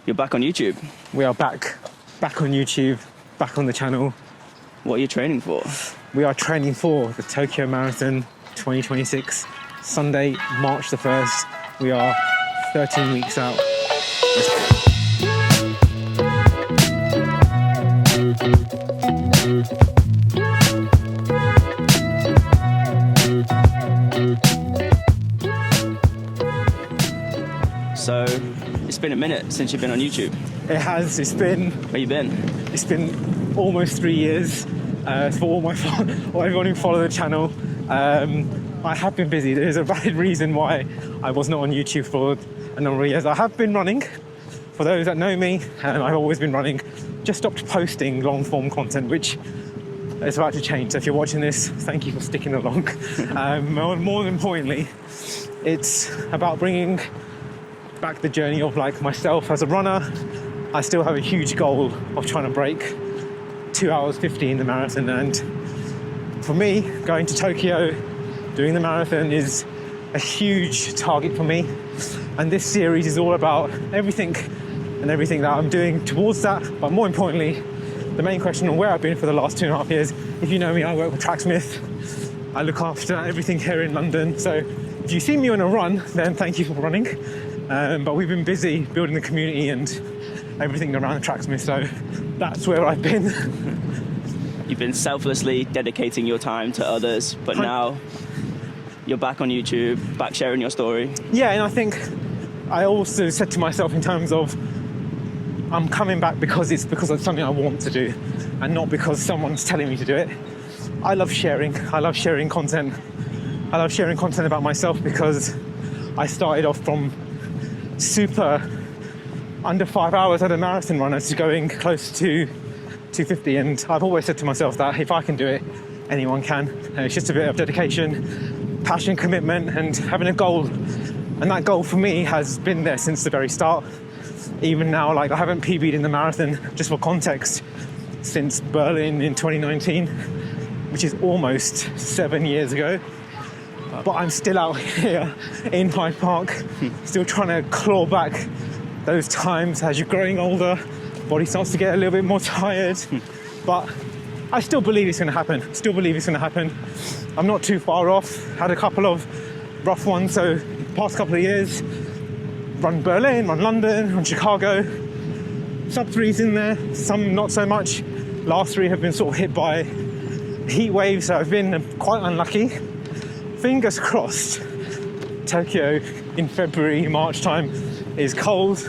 You're back on YouTube. We are back on YouTube, back on the channel. What are you training for? We are training for the Tokyo Marathon 2026, Sunday, March the 1st. We are 13 weeks out. So, it's been a minute since you've been on YouTube. It has. Where you been? It's been almost 3 years. For everyone who follow the channel, I have been busy. There's a valid reason why I was not on YouTube for a number of years. I have been running. For those that know me, I've always been running. Just stopped posting long form content, which is about to change. So if you're watching this, thank you for sticking along. More importantly, it's about bringing back the journey of like myself as a runner. I still have a huge goal of trying to break 2 hours 15 the marathon, and for me, going to Tokyo, doing the marathon is a huge target for me. And this series is all about everything that I'm doing towards that. But more importantly, the main question on where I've been for the last 2.5 years. If you know me, I work with Tracksmith. I look after everything here in London. So if you see me on a run, then thank you for running. But we've been busy building the community and everything around the Tracksmith. So that's where I've been. You've been selflessly dedicating your time to others, but now you're back on YouTube, back sharing your story. Yeah, and I think I also said to myself in terms of I'm coming back because it's something I want to do and not because someone's telling me to do it. I love sharing. I love sharing content. I love sharing content about myself because I started off from super under 5 hours at a marathon runner to going close to 250, and I've always said to myself that if I can do it, anyone can. It's just a bit of dedication, passion, commitment, and having a goal. And that goal for me has been there since the very start. Even now, like I haven't PB'd in the marathon, just for context, since Berlin in 2019, which is almost 7 years ago. But I'm still out here in Hyde Park, still trying to claw back those times. As you're growing older, body starts to get a little bit more tired. But I still believe it's going to happen. I'm not too far off. Had a couple of rough ones. So past couple of years, run Berlin, run London, run Chicago. Sub threes in there, some not so much. Last three have been sort of hit by heat waves, so I've been quite unlucky. Fingers crossed, Tokyo in February, March time is cold.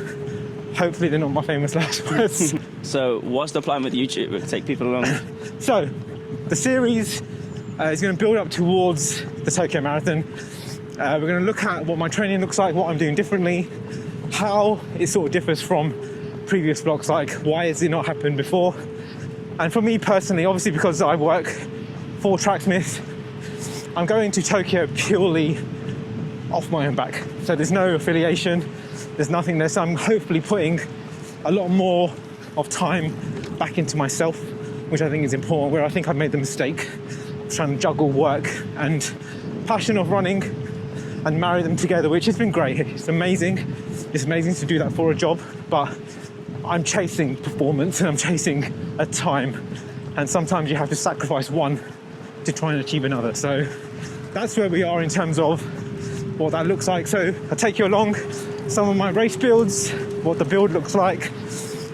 Hopefully they're not my famous last words. So what's the plan with YouTube? Take people along? So the series is going to build up towards the Tokyo Marathon. We're going to look at what my training looks like, what I'm doing differently, how it sort of differs from previous vlogs, like why has it not happened before. And for me personally, obviously because I work for Tracksmith, I'm going to Tokyo purely off my own back. So there's no affiliation, there's nothing there. So I'm hopefully putting a lot more of time back into myself, which I think is important, where I think I've made the mistake of trying to juggle work and passion of running and marry them together, which has been great. It's amazing. It's amazing to do that for a job, but I'm chasing performance and I'm chasing a time. And sometimes you have to sacrifice one to try and achieve another. So that's where we are in terms of what that looks like. So I'll take you along some of my race builds, what the build looks like,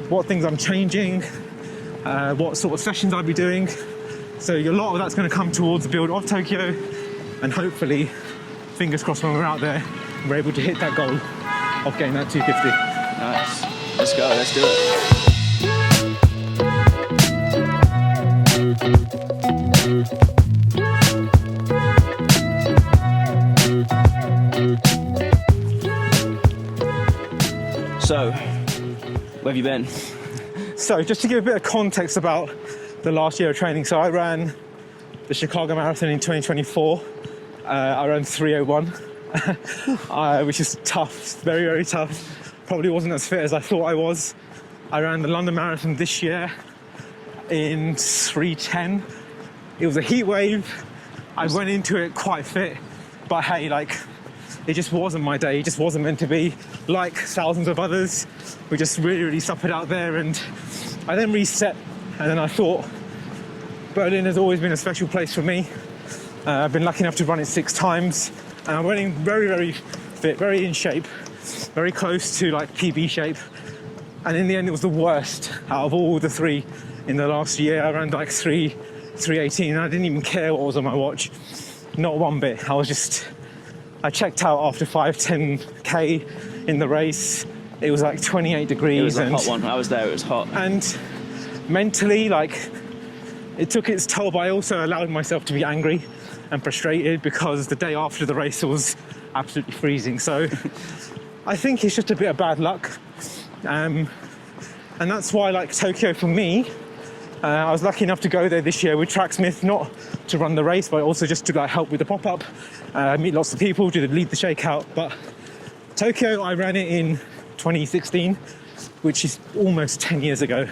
what things I'm changing, what sort of sessions I'll be doing. So a lot of that's going to come towards the build of Tokyo, and hopefully, fingers crossed, when we're out there, we're able to hit that goal of getting that 250. Nice. Let's go. Let's do it. So, where have you been? So, just to give a bit of context about the last year of training. So, I ran the Chicago Marathon in 2024. I ran 3:01, which is tough, very, very tough. Probably wasn't as fit as I thought I was. I ran the London Marathon this year in 3:10. It was a heat wave. I went into it quite fit, but hey, like, it just wasn't my day. It just wasn't meant to be. Like thousands of others, we just really, really suffered out there. And I then reset, and then I thought, Berlin has always been a special place for me. I've been lucky enough to run it 6 times, and I'm running very, very fit, very in shape, very close to like PB shape. And in the end, it was the worst out of all the 3 in the last year. I ran like 3:18, and I didn't even care what was on my watch, not one bit. I checked out after 5-10k in the race. It was like 28 degrees. It was a hot one. I was there. It was hot. And mentally, like, it took its toll, but I also allowed myself to be angry and frustrated because the day after the race was absolutely freezing. So I think it's just a bit of bad luck. And that's why, like, Tokyo for me, I was lucky enough to go there this year with Tracksmith, not to run the race, but also just to like help with the pop-up, meet lots of people, to lead the shakeout. But Tokyo, I ran it in 2016, which is almost 10 years ago.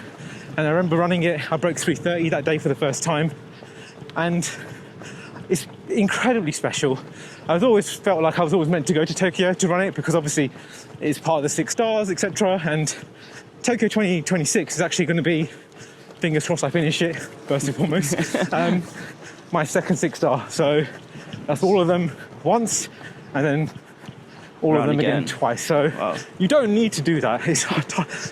And I remember running it, I broke 3:30 that day for the first time. And it's incredibly special. I've always felt like I was always meant to go to Tokyo to run it, because obviously it's part of the 6 stars, etc. And Tokyo 2026 is actually going to be, fingers crossed I finish it, first and foremost, my second 6 star. So that's all of them once, and then all of them again twice. So wow. You don't need to do that. It's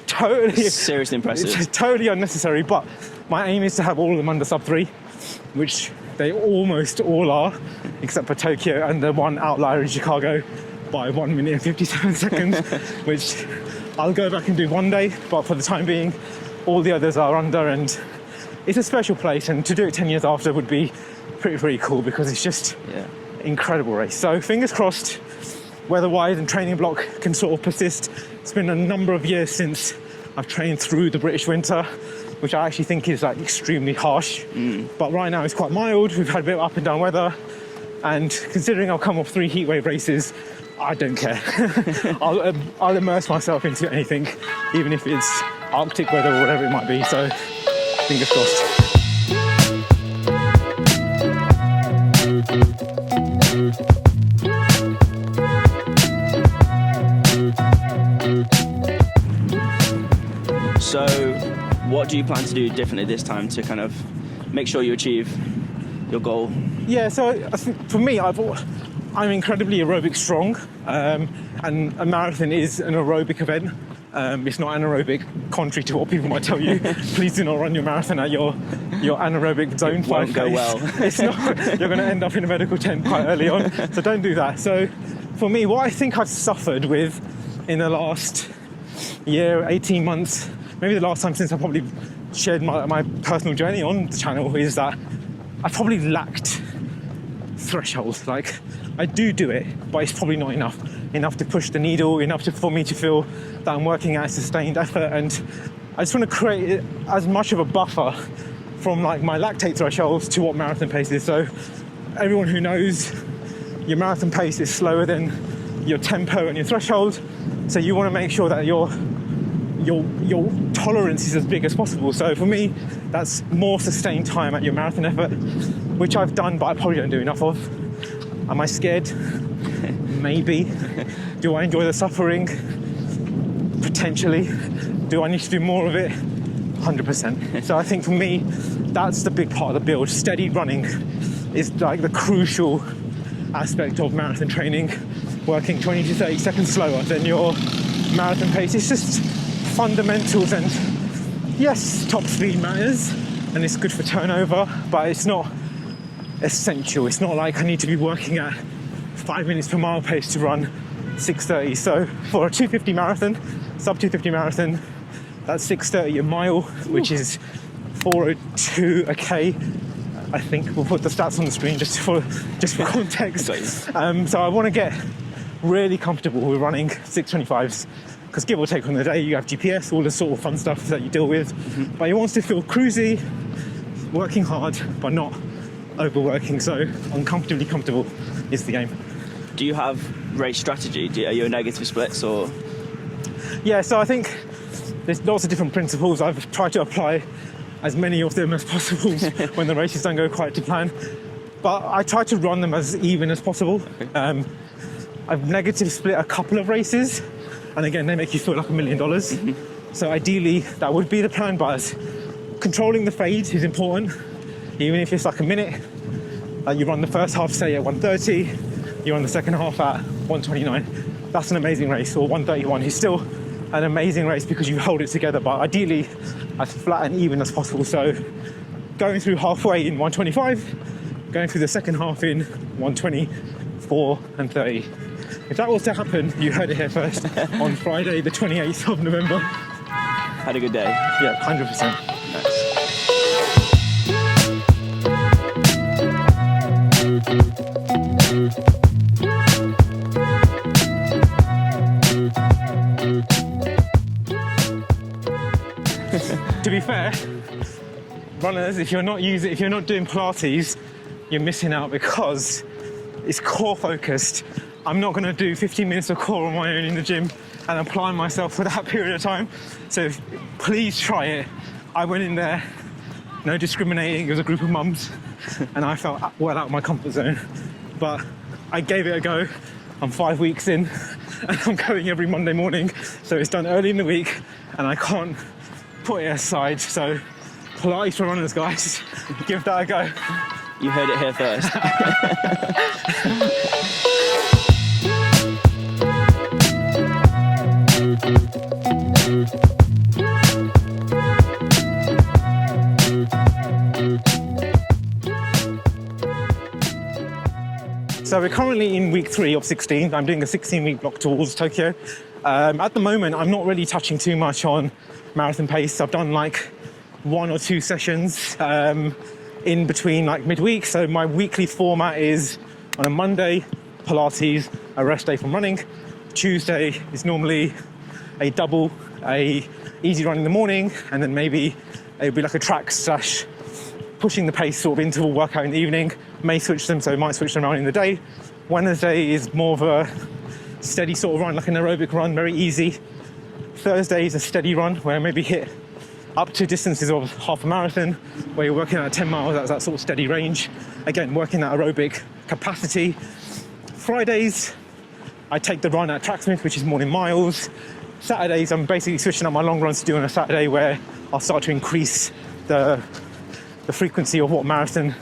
totally... seriously impressive. It's totally unnecessary, but my aim is to have all of them under sub 3, which they almost all are, except for Tokyo and the one outlier in Chicago by 1 minute and 57 seconds, which I'll go back and do one day, but for the time being, all the others are under. And it's a special place, and to do it 10 years after would be pretty cool, because it's just incredible race. So fingers crossed, weather-wise and training block can sort of persist. It's been a number of years since I've trained through the British winter, which I actually think is like extremely harsh. But right now it's quite mild. We've had a bit of up and down weather, and considering I'll come off 3 heatwave races, I don't care. I'll immerse myself into anything, even if it's Arctic weather or whatever it might be. So fingers crossed. So what do you plan to do differently this time to kind of make sure you achieve your goal? Yeah, so I think for me, I'm incredibly aerobic strong, and a marathon is an aerobic event. It's not anaerobic, contrary to what people might tell you. Please do not run your marathon at your anaerobic zone. It won't go well. It's not, you're going to end up in a medical tent quite early on, so don't do that. So for me, what I think I've suffered with in the last year, 18 months, maybe the last time since I probably shared my personal journey on the channel, is that I probably lacked threshold. Like, I do it, but it's probably not enough to push the needle, enough for me to feel that I'm working at a sustained effort. And I just want to create as much of a buffer from like my lactate thresholds to what marathon pace is. So everyone who knows, your marathon pace is slower than your tempo and your threshold, so you want to make sure that your tolerance is as big as possible. So for me, that's more sustained time at your marathon effort, which I've done, but I probably don't do enough of. Am I scared? Maybe. Do I enjoy the suffering? Potentially. Do I need to do more of it? 100%. So I think for me, that's the big part of the build. Steady running is like the crucial aspect of marathon training. Working 20 to 30 seconds slower than your marathon pace. It's just fundamentals, and yes, top speed matters and it's good for turnover, but it's not essential. It's not like I need to be working at 5 minutes per mile pace to run 6:30. So for a 250 marathon, sub 250 marathon, that's 6:30 a mile, which is 4:02 a k. I think we'll put the stats on the screen just for context. So I want to get really comfortable with running 6:25s, because give or take on the day, you have GPS, all the sort of fun stuff that you deal with. But you want to feel cruisy, working hard, but not overworking. So uncomfortably comfortable is the aim. Do you have race strategy? Are you a negative splits or? Yeah, so I think there's lots of different principles. I've tried to apply as many of them as possible when the races don't go quite to plan. But I try to run them as even as possible. I've negative split a couple of races, and again, they make you feel like $1 million. So ideally, that would be the plan, but controlling the fade is important, even if it's like a minute. Like you run the first half, say, at 1:30, you run the second half at 1:29. That's an amazing race, or 1:31 is still an amazing race because you hold it together, but ideally, as flat and even as possible. So going through halfway in 1:25, going through the second half in 1:24 and 30. If that was to happen, you heard it here first, on Friday, the 28th of November. Had a good day. Yeah, 100%. To be fair, runners, if you're not doing Pilates, you're missing out because it's core focused. I'm not going to do 15 minutes of core on my own in the gym and apply myself for that period of time. So please try it. I went in there, no discriminating. It was a group of mums, and I felt well out of my comfort zone. But I gave it a go. I'm 5 weeks in, and I'm going every Monday morning. So it's done early in the week, and I can't put it aside. So Pilates for runners, guys. Give that a go. You heard it here first. So we're currently in week 3 of 16. I'm doing a 16-week block towards Tokyo. At the moment, I'm not really touching too much on marathon pace. I've done like 1 or 2 sessions in between, like midweek. So my weekly format is on a Monday, Pilates, a rest day from running. Tuesday is normally a double, a easy run in the morning, and then maybe it would be like a track / pushing the pace sort of interval workout in the evening. May switch them, so I might switch them around in the day. Wednesday is more of a steady sort of run, like an aerobic run, very easy. Thursday is a steady run where I maybe hit up to distances of half a marathon, where you're working at 10 miles, that's that sort of steady range. Again, working that aerobic capacity. Fridays, I take the run at Tracksmith, which is morning miles. Saturdays, I'm basically switching up my long runs to do on a Saturday, where I'll start to increase the frequency of what marathon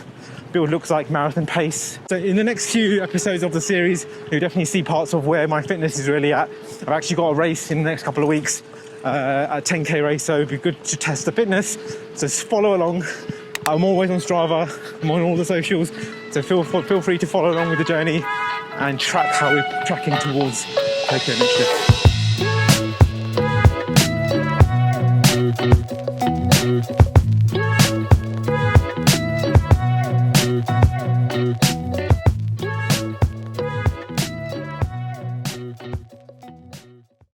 build looks like, marathon pace. So in the next few episodes of the series, you'll definitely see parts of where my fitness is really at. I've actually got a race in the next couple of weeks, a 10k race, so it'd be good to test the fitness. So just follow along. I'm always on Strava, I'm on all the socials, so feel free to follow along with the journey and track how we're tracking towards Tokyo next year.